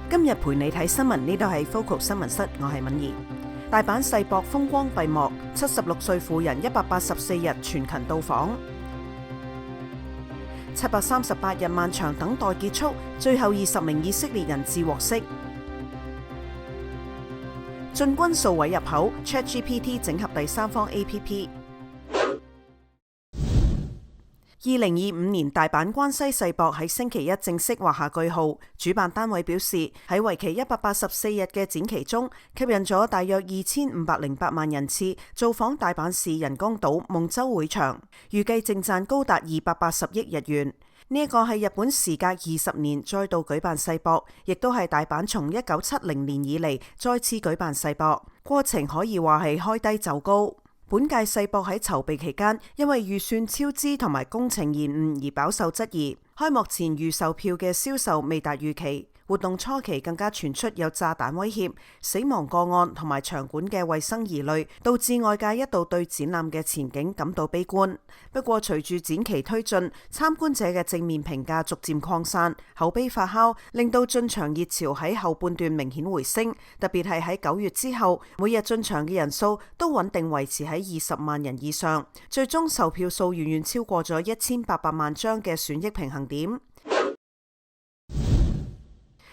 今日陪你睇新聞，呢度係 Focal 新聞室，我係敏儀。大阪世博風光閉幕，76歲婦人184日全勤到訪，738日漫長等待結束，最後20名以色列人質獲釋。進軍數位入口 ，ChatGPT 整合第三方 APP。2025年大阪關西世博喺星期一正式畫下句號。主辦單位表示，喺為期184日嘅展期中，吸引咗大約2508萬人次造訪大阪市人工島夢洲會場，預計淨賺高達280億日元。呢一個係日本時隔20年再度舉辦世博，亦都係大阪從1970年以嚟再次舉辦世博，過程可以話係開低走高。本屆世博喺籌備期間，因為預算超支同埋工程延誤而飽受質疑。開幕前預售票嘅銷售未達預期，活動初期更加傳出有炸彈威脅、死亡個案同埋場館嘅衛生疑慮，導致外界一度對展覽嘅前景感到悲觀。不過隨住展期推進，參觀者嘅正面評價逐漸擴散，口碑發酵，令到進場熱潮喺後半段明顯回升。特別係喺9月之後，每日進場嘅人數都穩定維持喺20萬人以上，最終售票數遠遠超過咗1800萬張嘅損益平衡點。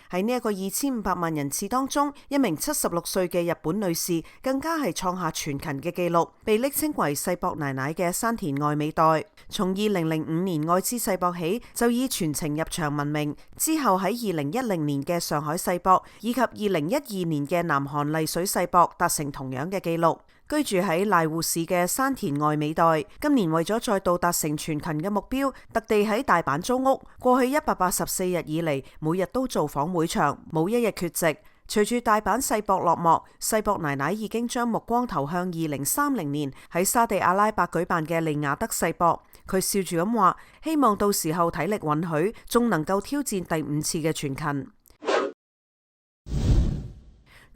喺呢一個2500萬人次當中，一名76歲嘅日本女士更加係創下全勤嘅紀錄，被昵稱為世博奶奶嘅山田愛美代。從2005年愛知世博起，就以全程入場聞名。之後喺2010年嘅上海世博以及2012年嘅南韓麗水世博達成同樣嘅紀錄。居住喺瀨戶市嘅山田愛美代，今年為咗再度達成全勤嘅目標，特地喺大阪租屋。過去184日以嚟，每日都造訪會場，冇一日缺席。隨住大阪世博落幕，世博奶奶已經將目光投向2030年喺沙地阿拉伯舉辦嘅利雅得世博。佢笑住咁話，希望到時候體力允許，仲能夠挑戰第5次嘅全勤。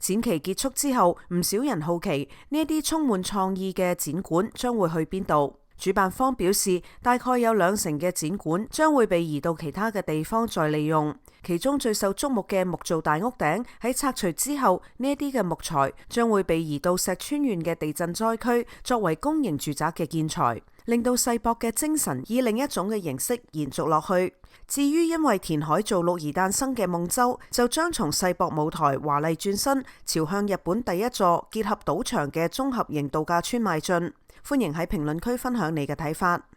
展期結束之後，唔少人好奇呢一啲充滿創意嘅展館將會去邊度。主辦方表示，大概有20%嘅展館將會被移到其他嘅地方再利用。其中最受矚目嘅木造大屋頂喺拆除之後，呢一啲嘅木材將會被移到石川縣嘅地震災區，作為公營住宅嘅建材，令到世博嘅精神以另一種嘅形式延續落去。至於因為填海造陸而誕生嘅夢洲，就將從世博舞台華麗轉身，朝向日本第一座結合賭場嘅綜合型度假村邁進。歡迎喺評論區分享你嘅睇法。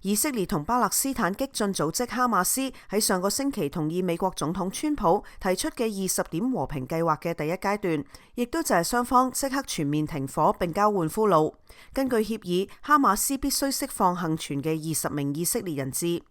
以色列同巴勒斯坦激進組織哈馬斯喺上個星期同意美國總統川普提出嘅20點和平計劃嘅第一階段，亦都就係雙方即刻全面停火並交換俘虜。根據協議，哈馬斯必須釋放幸存嘅20名以色列人質。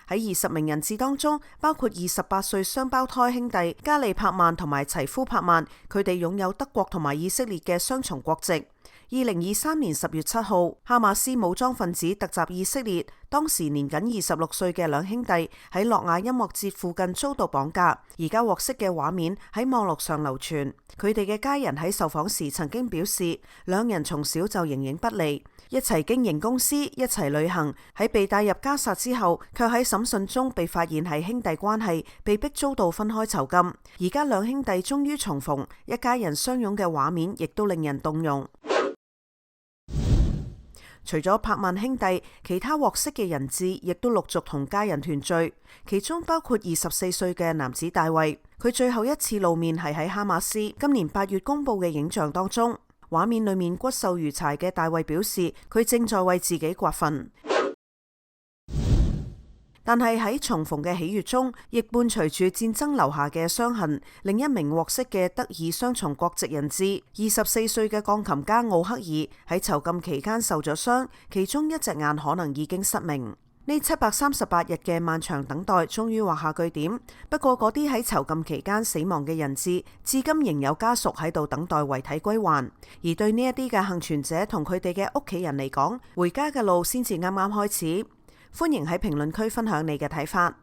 喺20名人質當中，包括28歲雙胞胎兄弟加利柏曼同埋齊夫柏曼，佢哋擁有德國同埋以色列嘅雙重國籍。2023年10月7號，哈馬斯武裝分子突襲以色列，當時年僅26歲嘅兩兄弟喺諾亞音樂節附近遭到綁架。而家獲釋嘅畫面喺網絡上流傳，佢哋嘅家人喺受訪時曾經表示，兩人從小就形影不離，一齊經營公司，一齊旅行。喺被帶入加薩之後，卻喺審訊中被發現係兄弟關係，被逼遭到分開囚禁。而家兩兄弟終於重逢，一家人相擁嘅畫面亦都令人動容。除咗柏曼兄弟，其他獲釋嘅人質亦都陸續同家人團聚，其中包括24歲嘅男子大衛。佢最後一次露面係喺哈馬斯今年8月公布嘅影像當中，畫面裏面骨瘦如柴嘅大衛表示，佢正在為自己掘墳。但係喺重逢嘅喜悅中，亦伴隨住戰爭留下嘅傷痕。另一名獲釋嘅德爾雙重國籍人質24歲嘅鋼琴家奧克爾喺囚禁期間受咗傷，其中一隻眼可能已經失明。呢738日嘅漫長等待終於畫下句點。不過嗰啲喺囚禁期間死亡嘅人質，至今仍有家屬喺度等待遺體歸還。而對呢一啲嘅幸存者同佢哋嘅屋企人嚟講，回家嘅路先至啱啱開始。歡迎喺評論區分享你嘅睇法。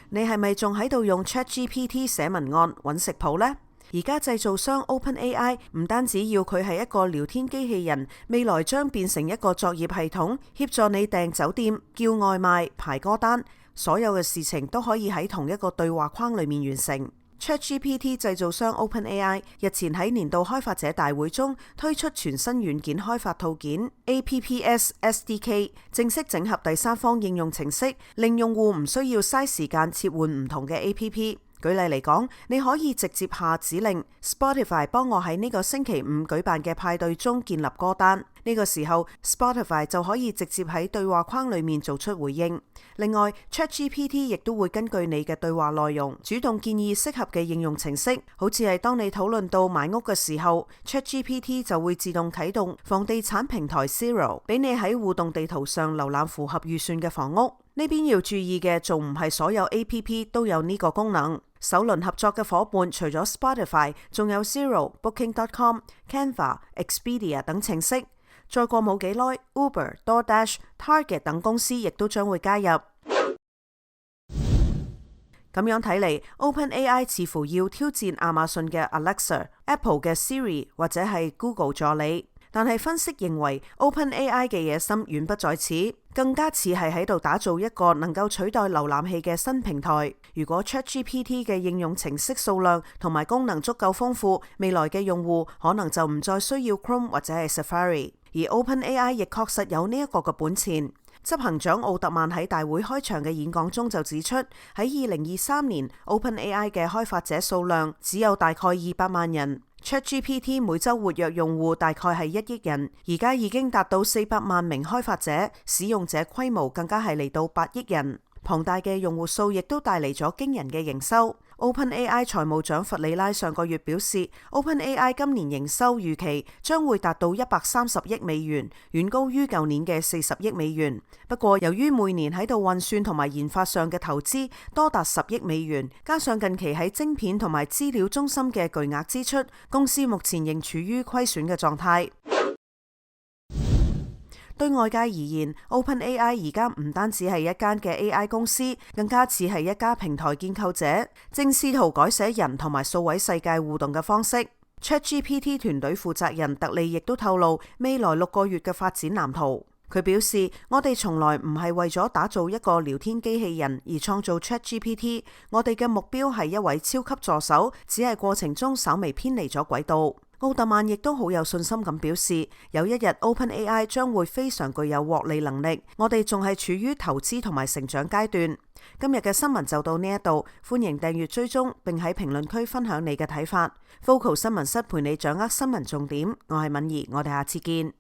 你係咪仲喺度用 ChatGPT 寫文案揾食譜呢？而家製造商 OpenAI 唔單止要佢係一個聊天機器人，未來將變成一個作業系統，協助你訂酒店、叫外賣、排歌單，所有嘅事情都可以喺同一個對話框裏面完成。ChatGPT 製造商 OpenAI 日前喺年度開發者大會中推出全新軟件開發套件 APPS SDK， 正式整合第三方應用程式，令用戶唔需要嘥時間切換唔同嘅 APP。舉例嚟講，你可以直接下指令 Spotify 幫我喺呢個星期五舉辦嘅派對中建立歌單。呢個時候 Spotify 就可以直接喺對話框裏面做出回應。另外 ChatGPT 亦都會根據你嘅對話內容，主動建議適合嘅應用程式。好似係當你討論到買屋嘅時候， ChatGPT 就會自動啟動房地產平台 Zero， 俾你喺互動地圖上瀏覽符合預算嘅房屋。呢邊要注意嘅，仲唔係所有 APP 都有呢個功能。首輪合作嘅夥伴除咗 Spotify， 仲有 Zero、Booking.com、Canva、Expedia 等程式。再過冇幾耐 ，Uber、DoorDash、Target 等公司亦都將會加入。咁樣睇嚟 ，OpenAI 似乎要挑戰亞馬遜嘅 Alexa、Apple 嘅 Siri 或者係 Google 助理。但係分析認為 OpenAI 嘅野心遠不在此，更加似係喺度打造一個能夠取代瀏覽器嘅新平台。如果 ChatGPT 嘅應用程式數量同埋功能足夠豐富，未來嘅用戶可能就唔再需要 Chrome 或者係 Safari。而 OpenAI 亦確實有呢一個嘅本錢。執行長奧特曼喺大會開場嘅演講中就指出，喺2023年 OpenAI 嘅開發者數量只有大概200萬人。ChatGPT 每週活躍用戶大概係1億人，而家已經達到400萬名開發者，使用者規模更加係嚟到8億人。龐大嘅用戶數亦都帶嚟咗驚人嘅營收。OpenAI 財務長弗里拉上個月表示 ，OpenAI 今年營收預期將會達到130億美元，遠高於舊年嘅40億美元。不過，由於每年喺度運算同埋研發上嘅投資多達10億美元，加上近期喺晶片同埋資料中心嘅巨額支出，公司目前仍處於虧損嘅狀態。對外界而言 ，OpenAI 而家唔單止係一間嘅 AI 公司，更加似係一家平台建構者，正試圖改寫人同埋數位世界互動嘅方式。ChatGPT 團隊負責人特利亦都透露未來6個月嘅發展藍圖。佢表示：我哋從來唔係為咗打造一個聊天機器人而創造 ChatGPT， 我哋嘅目標係一位超級助手，只係過程中稍微偏離咗軌道。奧特曼亦都好有信心咁表示，有一日 OpenAI 將會非常具有獲利能力。我哋仲係處於投資同埋成長階段。今日嘅新聞就到呢一度，歡迎訂閱追蹤，並喺評論區分享你嘅睇法。Focal 新聞室陪你掌握新聞重點，我係敏儀，我哋下次見。